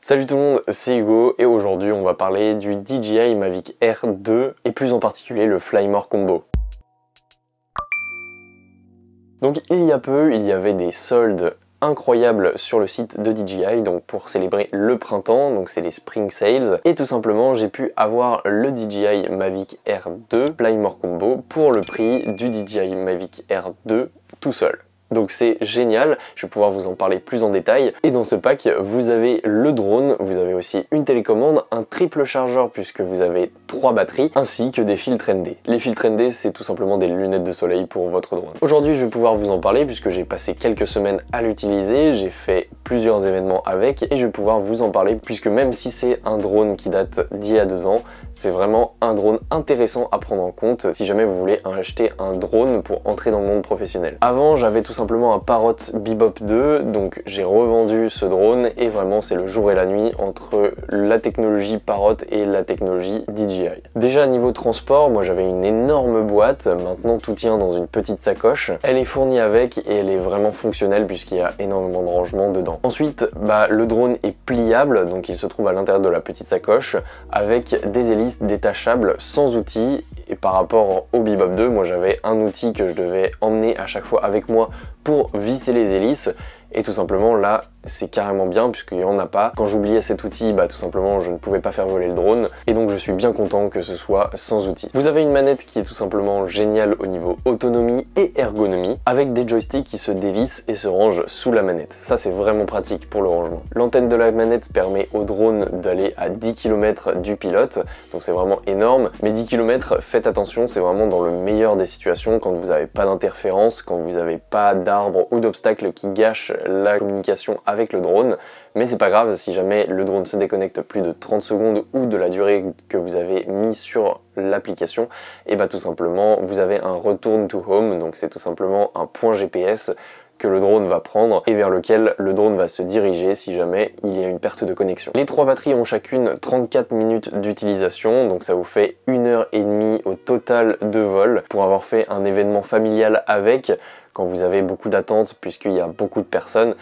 Salut tout le monde, c'est Hugo et aujourd'hui on va parler du DJI Mavic Air 2 et plus en particulier le Flymore Combo. Donc il y a peu, il y avait des soldes incroyables sur le site de DJI donc pour célébrer le printemps, donc c'est les Spring Sales, et tout simplement j'ai pu avoir le DJI Mavic Air 2 Flymore Combo pour le prix du DJI Mavic Air 2 tout seul. Donc c'est génial, je vais pouvoir vous en parler plus en détail. Et dans ce pack, vous avez le drone, vous avez aussi une télécommande, un triple chargeur puisque vous avez 3 batteries, ainsi que des filtres ND. Les filtres ND, c'est tout simplement des lunettes de soleil pour votre drone. Aujourd'hui, je vais pouvoir vous en parler puisque j'ai passé quelques semaines à l'utiliser, j'ai fait plusieurs événements avec et je vais pouvoir vous en parler puisque même si c'est un drone qui date d'il y a 2 ans, c'est vraiment un drone intéressant à prendre en compte si jamais vous voulez acheter un drone pour entrer dans le monde professionnel. Avant, j'avais tout simplement un Parrot Bebop 2, donc j'ai revendu ce drone et vraiment c'est le jour et la nuit entre la technologie Parrot et la technologie DJI. Déjà niveau transport, moi j'avais une énorme boîte, maintenant tout tient dans une petite sacoche. Elle est fournie avec et elle est vraiment fonctionnelle puisqu'il y a énormément de rangement dedans. Ensuite, le drone est pliable, donc il se trouve à l'intérieur de la petite sacoche avec des hélices détachables sans outils. Et par rapport au Bebop 2, moi j'avais un outil que je devais emmener à chaque fois avec moi pour visser les hélices. Et tout simplement là c'est carrément bien puisqu'il n'y en a pas. Quand j'oubliais cet outil, tout simplement je ne pouvais pas faire voler le drone et donc je suis bien content que ce soit sans outil. Vous avez une manette qui est tout simplement géniale au niveau autonomie et ergonomie avec des joysticks qui se dévissent et se rangent sous la manette. Ça c'est vraiment pratique pour le rangement. L'antenne de la manette permet au drone d'aller à 10 km du pilote, donc c'est vraiment énorme. Mais 10 km, faites attention, c'est vraiment dans le meilleur des situations quand vous n'avez pas d'interférence, quand vous n'avez pas d'arbres ou d'obstacles qui gâchent la communication avec le drone, mais c'est pas grave si jamais le drone se déconnecte plus de 30 secondes ou de la durée que vous avez mis sur l'application, et tout simplement vous avez un return to home, donc c'est tout simplement un point GPS que le drone va prendre et vers lequel le drone va se diriger si jamais il y a une perte de connexion. Les 3 batteries ont chacune 34 minutes d'utilisation, donc ça vous fait 1h30 au total de vol pour avoir fait un événement familial avec. Quand vous avez beaucoup d'attentes puisqu'il y a beaucoup de personnes,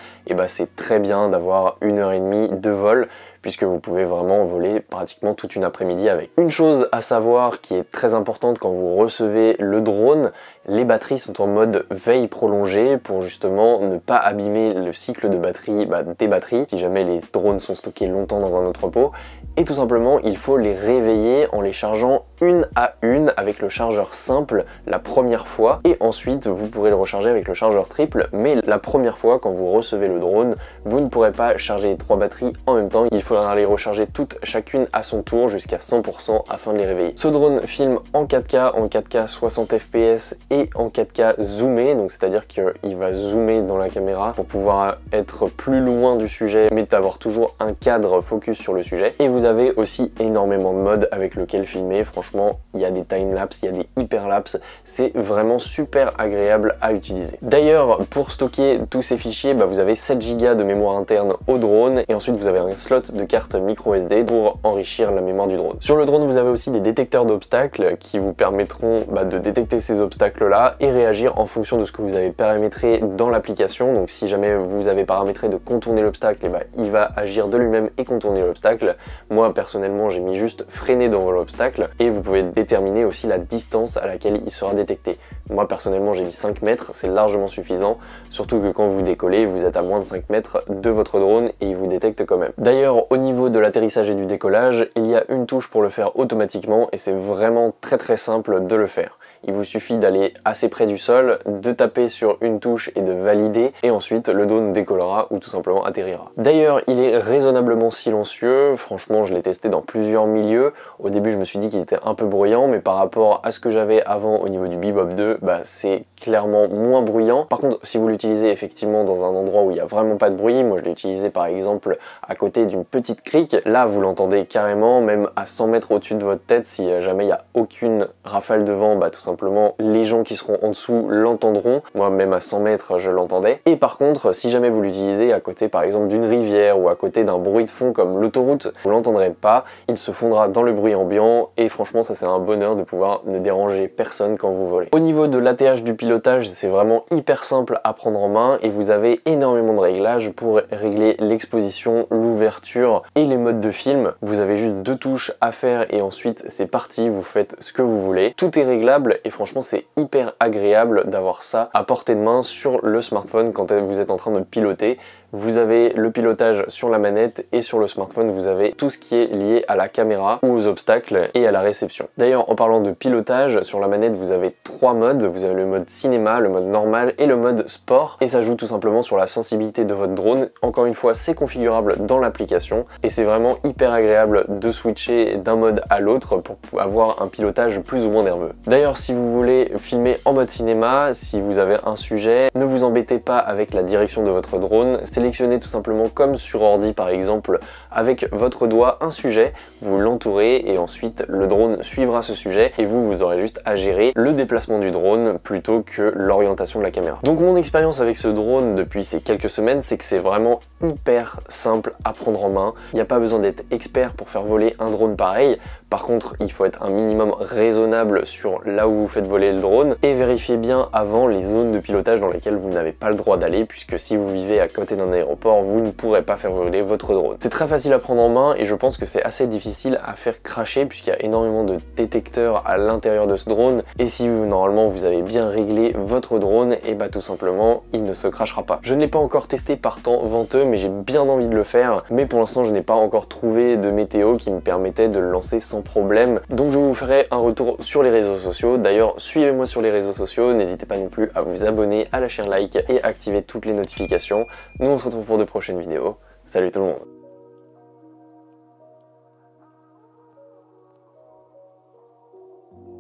c'est très bien d'avoir 1h30 de vol puisque vous pouvez vraiment voler pratiquement toute une après-midi avec. Une chose à savoir qui est très importante quand vous recevez le drone, les batteries sont en mode veille prolongée pour justement ne pas abîmer le cycle de batterie des batteries si jamais les drones sont stockés longtemps dans un entrepôt. Et tout simplement, il faut les réveiller en les chargeant une à une avec le chargeur simple la première fois et ensuite vous pourrez le recharger avec le chargeur triple, mais la première fois quand vous recevez le drone, vous ne pourrez pas charger les 3 batteries en même temps, il faudra les recharger toutes chacune à son tour jusqu'à 100% afin de les réveiller. Ce drone filme en 4K 60 fps et en 4K zoomé, donc c'est à dire qu'il va zoomer dans la caméra pour pouvoir être plus loin du sujet mais d'avoir toujours un cadre focus sur le sujet. Et vous avez aussi énormément de modes avec lesquels filmer, franchement il y a des timelapse, il y a des hyperlapse, c'est vraiment super agréable à utiliser. D'ailleurs pour stocker tous ces fichiers, vous avez 7 Go de mémoire interne au drone et ensuite vous avez un slot de carte micro SD pour enrichir la mémoire du drone. Sur le drone vous avez aussi des détecteurs d'obstacles qui vous permettront de détecter ces obstacles là et réagir en fonction de ce que vous avez paramétré dans l'application. Donc si jamais vous avez paramétré de contourner l'obstacle, il va agir de lui-même et contourner l'obstacle. Moi personnellement j'ai mis juste freiner devant l'obstacle et vous pouvez déterminer aussi la distance à laquelle il sera détecté. Moi personnellement j'ai mis 5 mètres, c'est largement suffisant, surtout que quand vous décollez vous êtes à moins de 5 mètres de votre drone et il vous détecte quand même. D'ailleurs au niveau de l'atterrissage et du décollage, il y a une touche pour le faire automatiquement et c'est vraiment très simple de le faire. Il vous suffit d'aller assez près du sol, de taper sur une touche et de valider et ensuite le drone décollera ou tout simplement atterrira. D'ailleurs il est raisonnablement silencieux, franchement je l'ai testé dans plusieurs milieux. Au début je me suis dit qu'il était un peu bruyant mais par rapport à ce que j'avais avant au niveau du Bebop 2, c'est clairement moins bruyant. Par contre si vous l'utilisez effectivement dans un endroit où il n'y a vraiment pas de bruit, moi je l'ai utilisé par exemple à côté d'une petite crique, là vous l'entendez carrément même à 100 mètres au-dessus de votre tête si jamais il n'y a aucune rafale de vent, tout simplement simplement les gens qui seront en dessous l'entendront. Moi même à 100 mètres je l'entendais. Et par contre si jamais vous l'utilisez à côté par exemple d'une rivière ou à côté d'un bruit de fond comme l'autoroute, vous l'entendrez pas, il se fondra dans le bruit ambiant et franchement ça c'est un bonheur de pouvoir ne déranger personne quand vous volez. Au niveau de l'ATH du pilotage, c'est vraiment hyper simple à prendre en main et vous avez énormément de réglages pour régler l'exposition, l'ouverture et les modes de film. Vous avez juste 2 touches à faire et ensuite c'est parti, vous faites ce que vous voulez. Tout est réglable et franchement c'est hyper agréable d'avoir ça à portée de main sur le smartphone quand vous êtes en train de piloter. Vous avez le pilotage sur la manette et sur le smartphone vous avez tout ce qui est lié à la caméra ou aux obstacles et à la réception. D'ailleurs en parlant de pilotage, sur la manette vous avez 3 modes, vous avez le mode cinéma, le mode normal et le mode sport et ça joue tout simplement sur la sensibilité de votre drone. Encore une fois c'est configurable dans l'application et c'est vraiment hyper agréable de switcher d'un mode à l'autre pour avoir un pilotage plus ou moins nerveux. D'ailleurs si vous voulez filmer en mode cinéma, si vous avez un sujet, ne vous embêtez pas avec la direction de votre drone, sélectionnez tout simplement comme sur ordi par exemple avec votre doigt un sujet, vous l'entourez et ensuite le drone suivra ce sujet et vous aurez juste à gérer le déplacement du drone plutôt que l'orientation de la caméra. Donc mon expérience avec ce drone depuis ces quelques semaines, c'est que c'est vraiment hyper simple à prendre en main. Il n'y a pas besoin d'être expert pour faire voler un drone pareil. Par contre, il faut être un minimum raisonnable sur là où vous faites voler le drone et vérifiez bien avant les zones de pilotage dans lesquelles vous n'avez pas le droit d'aller puisque si vous vivez à côté d'un aéroport, vous ne pourrez pas faire voler votre drone. C'est très facile à prendre en main et je pense que c'est assez difficile à faire crasher puisqu'il y a énormément de détecteurs à l'intérieur de ce drone et si normalement vous avez bien réglé votre drone, et bah tout simplement il ne se crashera pas. Je ne l'ai pas encore testé par temps venteux mais j'ai bien envie de le faire, mais pour l'instant je n'ai pas encore trouvé de météo qui me permettait de le lancer sans problème. Donc je vous ferai un retour sur les réseaux sociaux. D'ailleurs suivez-moi sur les réseaux sociaux, n'hésitez pas non plus à vous abonner, à lâcher un like et activer toutes les notifications. Nous on se retrouve pour de prochaines vidéos. Salut tout le monde!